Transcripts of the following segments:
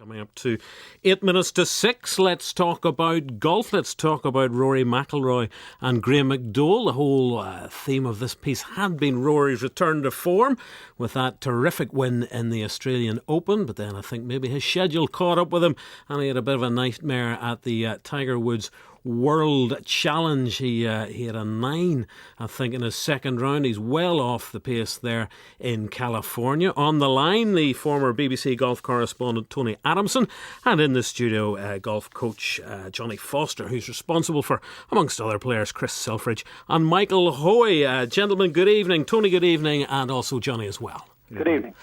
Coming up to 8 minutes to 6, let's talk about golf. Let's talk about Rory McIlroy and Graeme McDowell. The whole theme of this piece had been Rory's return to form with that terrific win in the Australian Open, but then I think maybe his schedule caught up with him and he had a bit of a nightmare at the Tiger Woods World Challenge. He had a 9, I think, in his second round. He's well off the pace there in California. On the line, the former BBC golf correspondent Tony Adamson, and in the studio, golf coach Johnny Foster, who's responsible for, amongst other players, Chris Selfridge and Michael Hoy. Gentlemen, good evening. Tony, good evening, and also Johnny as well. Good evening.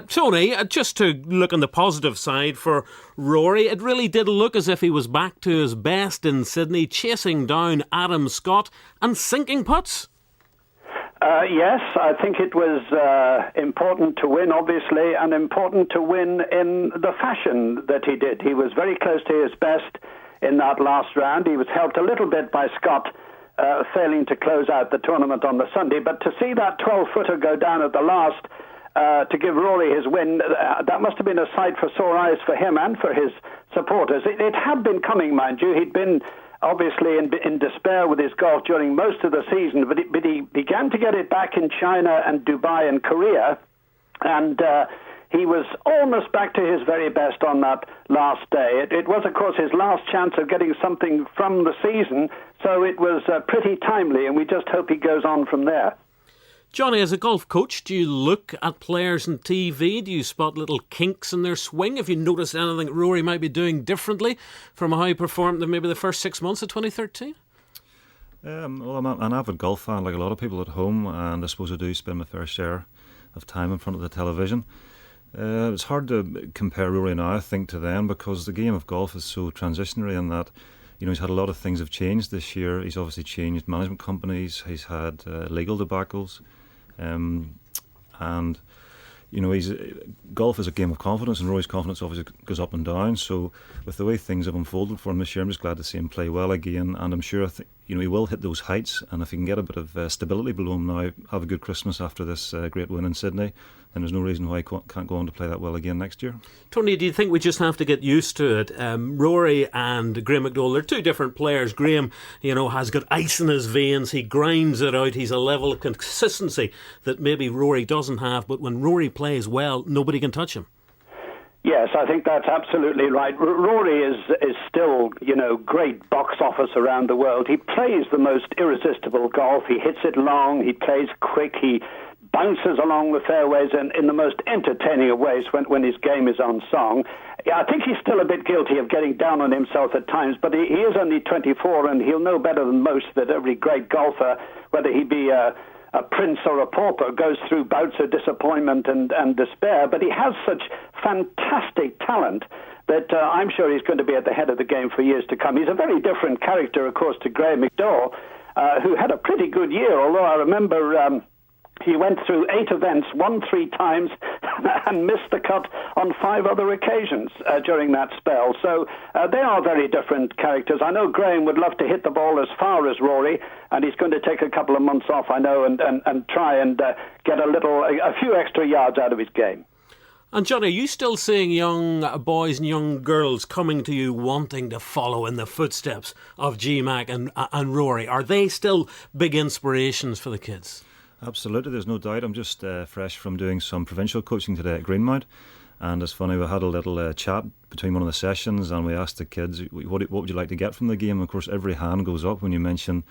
Tony, just to look on the positive side for Rory, it really did look as if he was back to his best in Sydney, chasing down Adam Scott and sinking putts. Yes, I think it was important to win, obviously, and important to win in the fashion that he did. He was very close to his best in that last round. He was helped a little bit by Scott failing to close out the tournament on the Sunday, but to see that 12-footer go down at the last to give Rory his win, that must have been a sight for sore eyes for him and for his supporters. It had been coming, mind you. He'd been obviously in despair with his golf during most of the season, but he began to get it back in China and Dubai and Korea, and he was almost back to his very best on that last day. It was, of course, his last chance of getting something from the season, so it was pretty timely, and we just hope he goes on from there. Johnny, as a golf coach, do you look at players on TV? Do you spot little kinks in their swing? Have you noticed anything that Rory might be doing differently from how he performed in maybe the first 6 months of 2013? Well, I'm an avid golf fan, like a lot of people at home, and I suppose I do spend my fair share of time in front of the television. It's hard to compare Rory now, I think, to then, because the game of golf is so transitionary in that, you know, he's had a lot of things have changed this year. He's obviously changed management companies. He's had legal debacles. And you know, golf is a game of confidence, and Rory's confidence obviously goes up and down. So with the way things have unfolded for him this year, I'm just glad to see him play well again, and I'm sure he will hit those heights, and if he can get a bit of stability below him now, have a good Christmas after this great win in Sydney, then there's no reason why he can't go on to play that well again next year. Tony, do you think we just have to get used to it? Rory and Graeme McDowell, they're two different players. Graeme, has got ice in his veins. He grinds it out. He's a level of consistency that maybe Rory doesn't have. But when Rory plays well, nobody can touch him. Yes, I think that's absolutely right. Rory is still, great box office around the world. He plays the most irresistible golf. He hits it long. He plays quick. He bounces along the fairways in the most entertaining of ways when his game is on song. I think he's still a bit guilty of getting down on himself at times, but he is only 24, and he'll know better than most that every great golfer, whether he be a prince or a pauper, goes through bouts of disappointment and despair, but he has such fantastic talent that I'm sure he's going to be at the head of the game for years to come. He's a very different character, of course, to Graeme McDowell, who had a pretty good year, although I remember he went through 8 events, won 3 times, and missed the cut on 5 other occasions during that spell. So they are very different characters. I know Graeme would love to hit the ball as far as Rory, and he's going to take a couple of months off, I know, and try and get a few extra yards out of his game. And Johnny, are you still seeing young boys and young girls coming to you wanting to follow in the footsteps of G-Mac and Rory? Are they still big inspirations for the kids? Absolutely, there's no doubt. I'm just fresh from doing some provincial coaching today at Greenmount, and it's funny, we had a little chat between one of the sessions, and we asked the kids, what would you like to get from the game? Of course, every hand goes up when you mention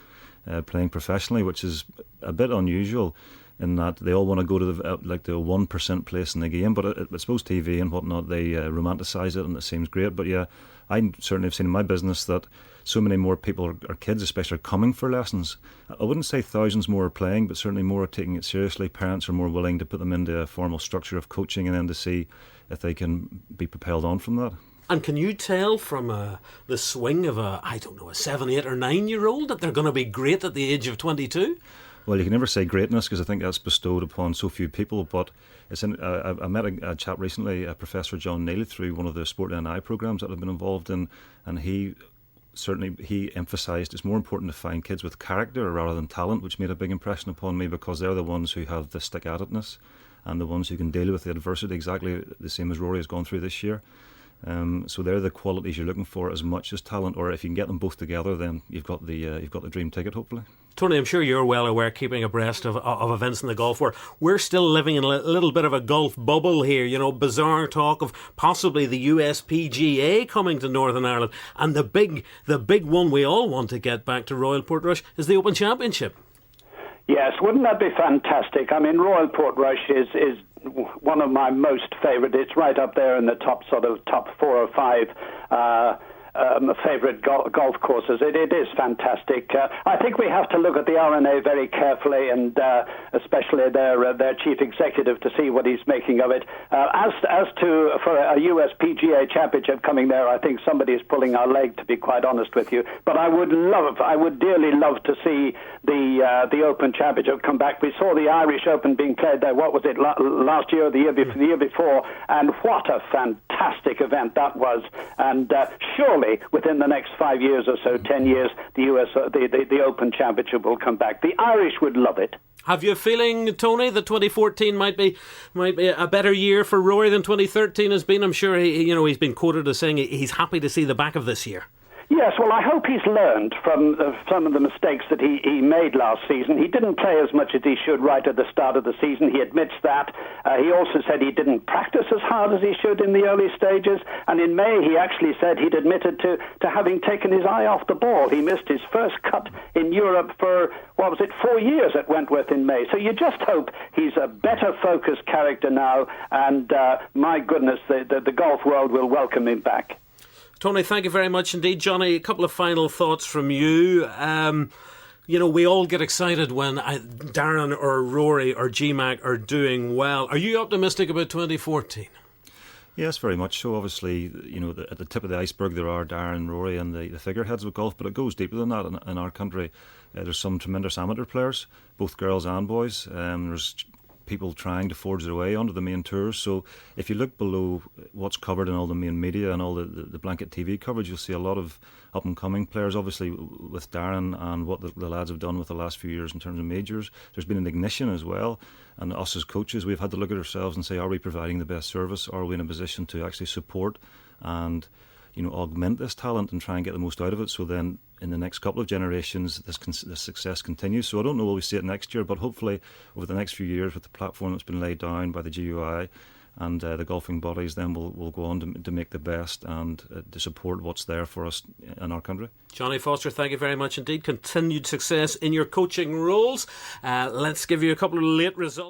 playing professionally, which is a bit unusual in that they all want to go to the 1% place in the game, but I suppose TV and whatnot, they romanticise it and it seems great. But yeah, I certainly have seen in my business that so many more people, or kids especially, are coming for lessons. I wouldn't say thousands more are playing, but certainly more are taking it seriously. Parents are more willing to put them into a formal structure of coaching and then to see if they can be propelled on from that. And can you tell from the swing of a 7, 8 or 9-year-old that they're going to be great at the age of 22? Well, you can never say greatness because I think that's bestowed upon so few people, but I met a chap recently, Professor John Neal, through one of the Sport NI programmes that I've been involved in, and he emphasised it's more important to find kids with character rather than talent, which made a big impression upon me because they're the ones who have the stick-at-itness and the ones who can deal with the adversity exactly the same as Rory has gone through this year. So they're the qualities you're looking for as much as talent, or if you can get them both together, then you've got the dream ticket, hopefully. Tony, I'm sure you're well aware, keeping abreast of events in the golf world. We're still living in a little bit of a golf bubble here. You know, bizarre talk of possibly the USPGA coming to Northern Ireland, and the big one we all want to get back to Royal Portrush is the Open Championship. Yes, wouldn't that be fantastic? I mean, Royal Portrush is one of my most favourite. It's right up there in the top 4 or 5 favourite golf courses. It is fantastic. I think we have to look at the R&A very carefully, and especially their chief executive, to see what he's making of it. As to for a US PGA Championship coming there, I think somebody's pulling our leg, to be quite honest with you. But I would dearly love to see the Open Championship come back. We saw the Irish Open being played there. What was it, last year or the year before? And what a fantastic event that was. And surely within the next 5 years or so, 10 years, the Open Championship will come back. The Irish would love it. Have you a feeling, Tony, that 2014 might be a better year for Rory than 2013 has been? I'm sure he's been quoted as saying he's happy to see the back of this year. Yes, well, I hope he's learned from some of the mistakes that he made last season. He didn't play as much as he should right at the start of the season. He admits that. He also said he didn't practice as hard as he should in the early stages. And in May, he actually said he'd admitted to having taken his eye off the ball. He missed his first cut in Europe for, 4 years at Wentworth in May. So you just hope he's a better focused character now. And my goodness, the golf world will welcome him back. Tony, thank you very much indeed. Johnny, a couple of final thoughts from you. We all get excited when Darren or Rory or GMAC are doing well. Are you optimistic about 2014? Yes, very much so. Obviously, at the tip of the iceberg there are Darren, Rory and the figureheads of golf, but it goes deeper than that in our country. There's some tremendous amateur players, both girls and boys. There's people trying to forge their way onto the main tours. So if you look below what's covered in all the main media and all the blanket TV coverage, you'll see a lot of up-and-coming players. Obviously, with Darren and what the lads have done with the last few years in terms of majors, there's been an ignition as well. And us as coaches, we've had to look at ourselves and say, are we providing the best service? Are we in a position to actually support and augment this talent and try and get the most out of it, so then in the next couple of generations this success continues. So I don't know will we see it next year, but hopefully over the next few years, with the platform that's been laid down by the GUI and the golfing bodies, then we'll go on to make the best and to support what's there for us in our country. Johnny Foster, thank you very much indeed. Continued success in your coaching roles. Let's give you a couple of late results.